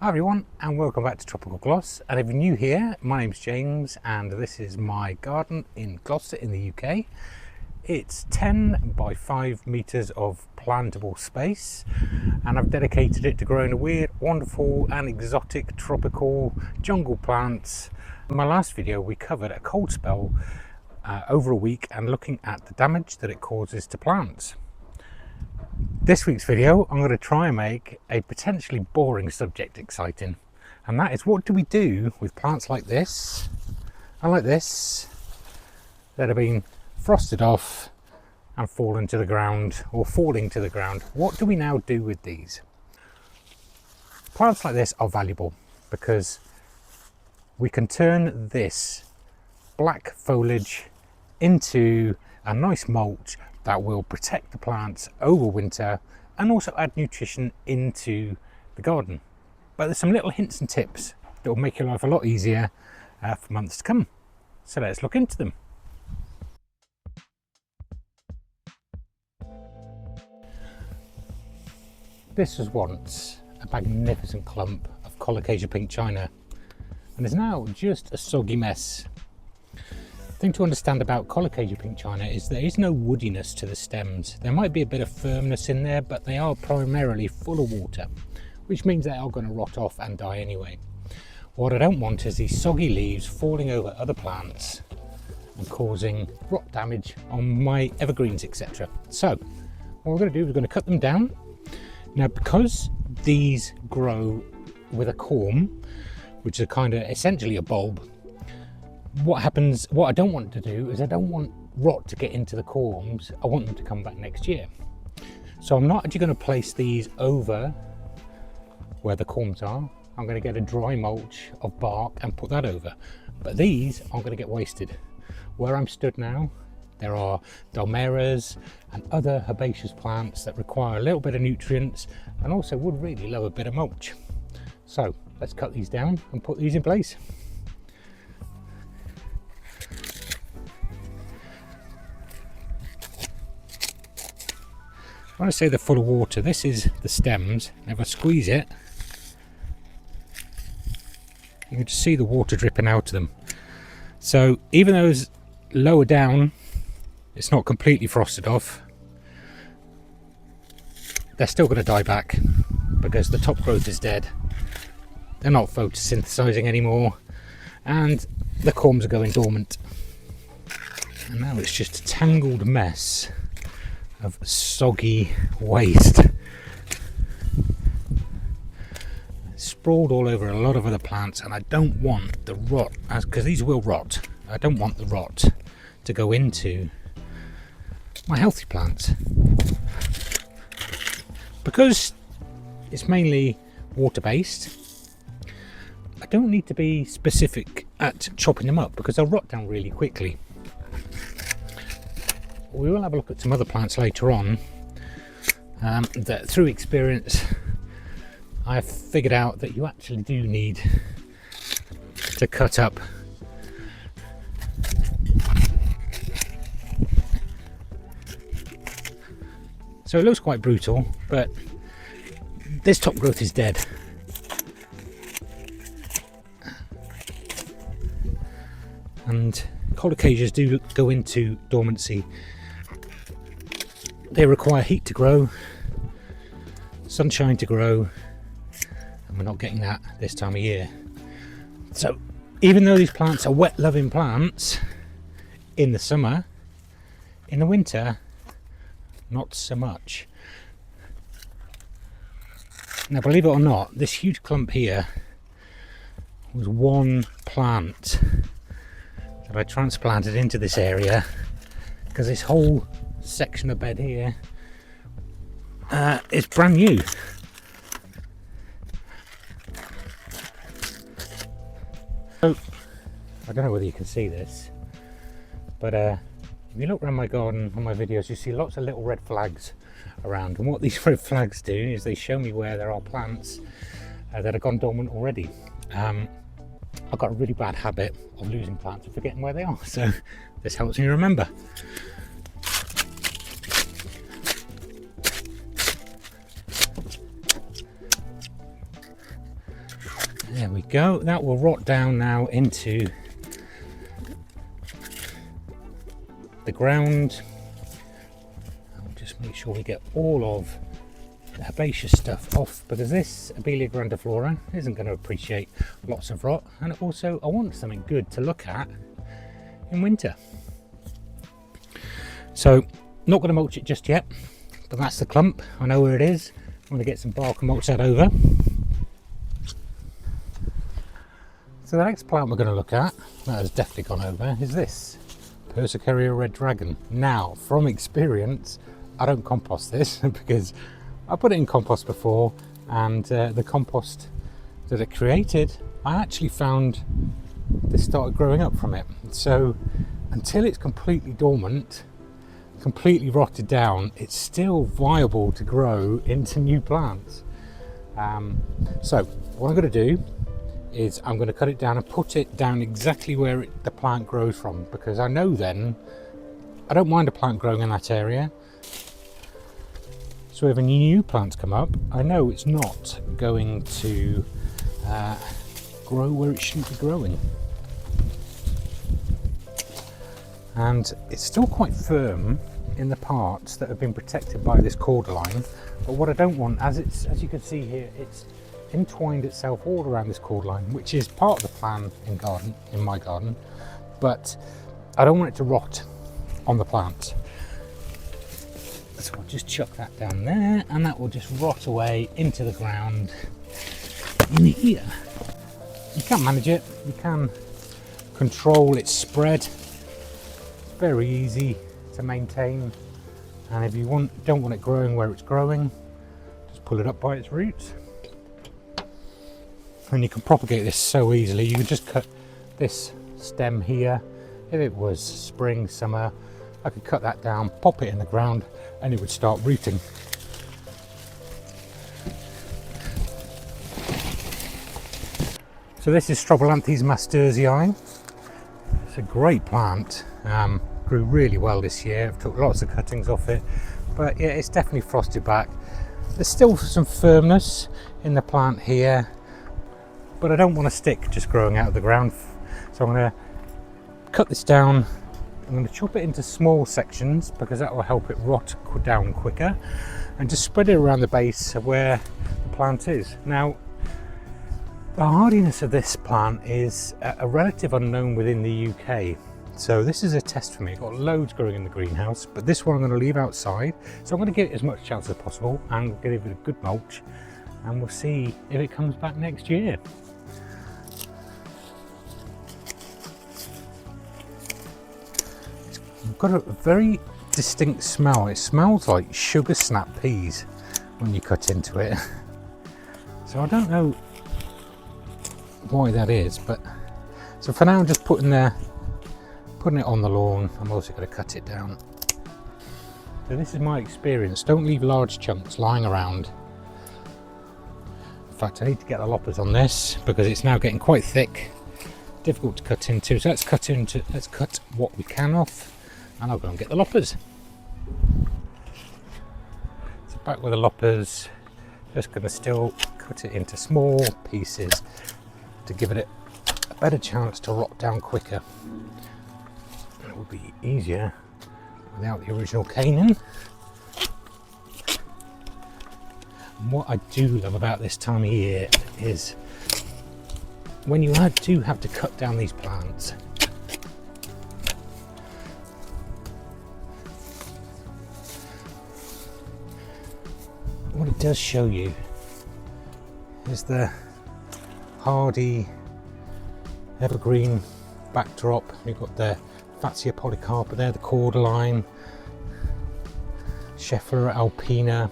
Hi everyone, and welcome back to Tropical Gloss. And if you're new here, my name's James and this is my garden in Gloucester in the UK. It's 10 by 5 meters of plantable space, and I've dedicated it to growing weird, wonderful and exotic tropical jungle plants. In my last video we covered a cold spell over a week and looking at the damage that it causes to plants. This week's video, I'm going to try and make a potentially boring subject exciting, and that is, what do we do with plants like this and like this that have been frosted off and fallen to the ground or falling to the ground? What do we now do with these? Plants like this are valuable because we can turn this black foliage into a nice mulch that will protect the plants over winter and also add nutrition into the garden. But there's some little hints and tips that will make your life a lot easier for months to come. So let's look into them. This was once a magnificent clump of Colocasia pink china and is now just a soggy mess. The thing to understand about Colocasia pink china is there is no woodiness to the stems. There might be a bit of firmness in there, but they are primarily full of water, which means they are going to rot off and die anyway. What I don't want is these soggy leaves falling over other plants and causing rot damage on my evergreens, etc. So what we're going to do is we're going to cut them down. Now, because these grow with a corm, which is kind of essentially a bulb, what I don't want to do is I don't want rot to get into the corms. I want them to come back next year. So I'm not actually going to place these over where the corms are. I'm going to get a dry mulch of bark and put that over. But these aren't going to get wasted. Where I'm stood now, there are Dalmeras and other herbaceous plants that require a little bit of nutrients and also would really love a bit of mulch. So let's cut these down and put these in place. When I say they're full of water, this is the stems. If I squeeze it, you can just see the water dripping out of them. So even though it's lower down, it's not completely frosted off, they're still going to die back because the top growth is dead. They're not photosynthesizing anymore and the corms are going dormant. And now it's just a tangled mess of soggy waste sprawled all over a lot of other plants, and I don't want the rot, because these will rot. I don't want the rot to go into my healthy plants. Because it's mainly water based, I don't need to be specific at chopping them up because they'll rot down really quickly. We will have a look at some other plants later on that through experience I have figured out that you actually do need to cut up. So it looks quite brutal, but this top growth is dead. And Colocasias do go into dormancy. They require heat to grow, sunshine to grow, and we're not getting that this time of year. So even though these plants are wet loving plants in the summer, in the winter not so much. Now, believe it or not, this huge clump here was one plant that I transplanted into this area because this whole section of bed here is brand new. So I don't know whether you can see this, but if you look around my garden on my videos, you see lots of little red flags around, and what these red flags do is they show me where there are plants that have gone dormant already. I've got a really bad habit of losing plants and forgetting where they are, so this helps me remember. There we go. That will rot down now into the ground. I'll just make sure we get all of the herbaceous stuff off, because this Abelia grandiflora isn't going to appreciate lots of rot, and also I want something good to look at in winter. So not going to mulch it just yet, but that's the clump. I know where it is. I'm going to get some bark and mulch that over. So the next plant we're going to look at, that has definitely gone over, is this Persicaria red dragon. Now, from experience, I don't compost this because I put it in compost before, and the compost that it created, I actually found this started growing up from it. So until it's completely dormant, completely rotted down, it's still viable to grow into new plants. So what I'm going to do is I'm going to cut it down and put it down exactly where the plant grows from, because I know then I don't mind a plant growing in that area. So if any new plants come up, I know it's not going to grow where it shouldn't be growing. And it's still quite firm in the parts that have been protected by this cord line. But what I don't want, as you can see here, it's entwined itself all around this cord line, which is part of the plan in my garden, but I don't want it to rot on the plant. So I'll just chuck that down there, and that will just rot away into the ground in here. You can manage it, you can control its spread. It's very easy to maintain, and if you don't want it growing where it's growing, just pull it up by its roots. And you can propagate this so easily. You can just cut this stem here. If it was spring, summer, I could cut that down, pop it in the ground, and it would start rooting. So this is Strobilanthes mastersii. It's a great plant. Grew really well this year. I've took lots of cuttings off it, but yeah, it's definitely frosted back. There's still some firmness in the plant here, but I don't want a stick just growing out of the ground. So I'm going to cut this down. I'm going to chop it into small sections because that will help it rot down quicker, and just spread it around the base of where the plant is. Now, the hardiness of this plant is a relative unknown within the UK. So this is a test for me. I've got loads growing in the greenhouse, but this one I'm going to leave outside. So I'm going to give it as much chance as possible and give it a good mulch, and we'll see if it comes back next year. It's got a very distinct smell. It smells like sugar snap peas when you cut into it. So I don't know why that is, but so for now I'm just putting it on the lawn. I'm also going to cut it down. So this is my experience. Don't leave large chunks lying around. In fact, I need to get the loppers on this because it's now getting quite thick, difficult to cut into. So let's cut what we can off, and I'll go and get the loppers. So back with the loppers. Just going to still cut it into small pieces to give it a better chance to rot down quicker. It would be easier without the original caning. And what I do love about this time of year is when you do have to cut down these plants, what it does show you is the hardy evergreen backdrop. You've got the Fatsia polycarpa there, the cordyline, Scheffler alpina,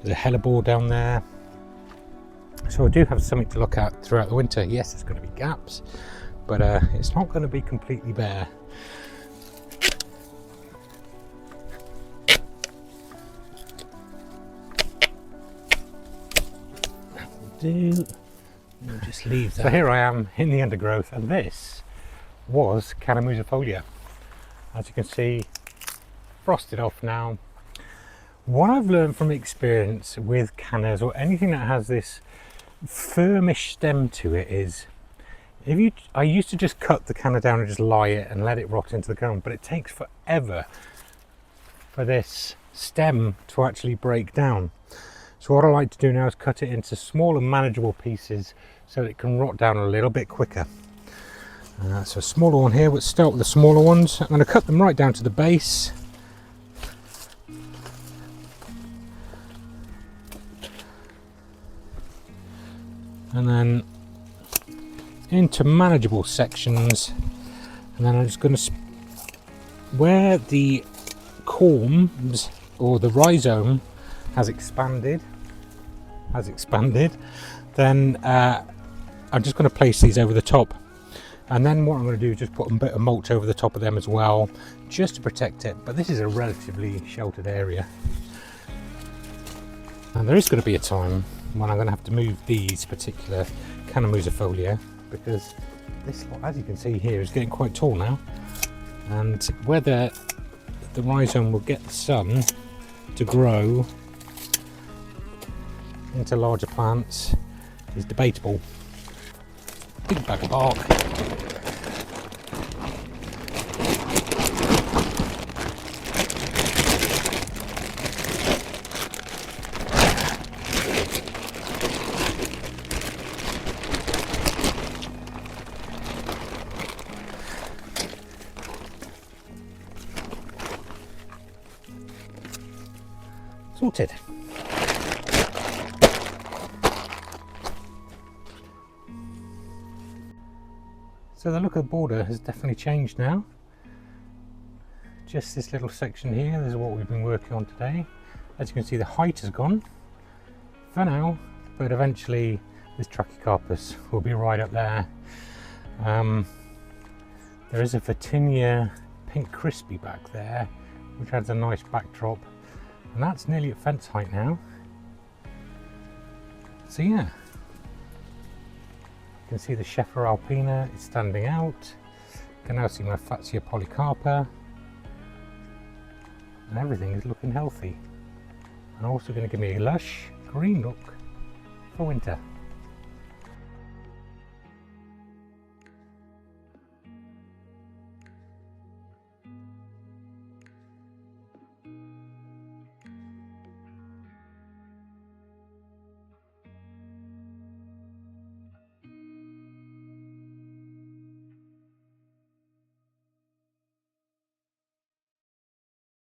there's a hellebore down there. So I do have something to look at throughout the winter. Yes, there's going to be gaps, but it's not going to be completely bare. We'll just leave that. So here I am in the undergrowth, and this was Canna musifolia. As you can see, frosted off now. What I've learned from experience with cannas, or anything that has this firmish stem to it is, I used to just cut the canna down and just lie it and let it rot into the ground, but it takes forever for this stem to actually break down. So what I like to do now is cut it into smaller manageable pieces so it can rot down a little bit quicker. So a smaller one here, let's start with the smaller ones. I'm going to cut them right down to the base. And then into manageable sections, and then I'm just going to, where the corms or the rhizome has expanded, then I'm just going to place these over the top. And then what I'm going to do is just put a bit of mulch over the top of them as well, just to protect it. But this is a relatively sheltered area. And there is going to be a time when I'm going to have to move these particular Canna musifolia, because this lot, as you can see here, is getting quite tall now. And whether the rhizome will get the sun to grow into larger plants is debatable. Big bag of bark. Sorted. So the look of the border has definitely changed now. Just this little section here, this is what we've been working on today. As you can see, the height has gone for now, but eventually this Trachycarpus will be right up there. There is a Virginia pink crispy back there, which adds a nice backdrop, and that's nearly at fence height now. So yeah, you can see the Scheffer alpina is standing out. You can now see my Fatsia polycarpa, and everything is looking healthy, and also going to give me a lush green look for winter.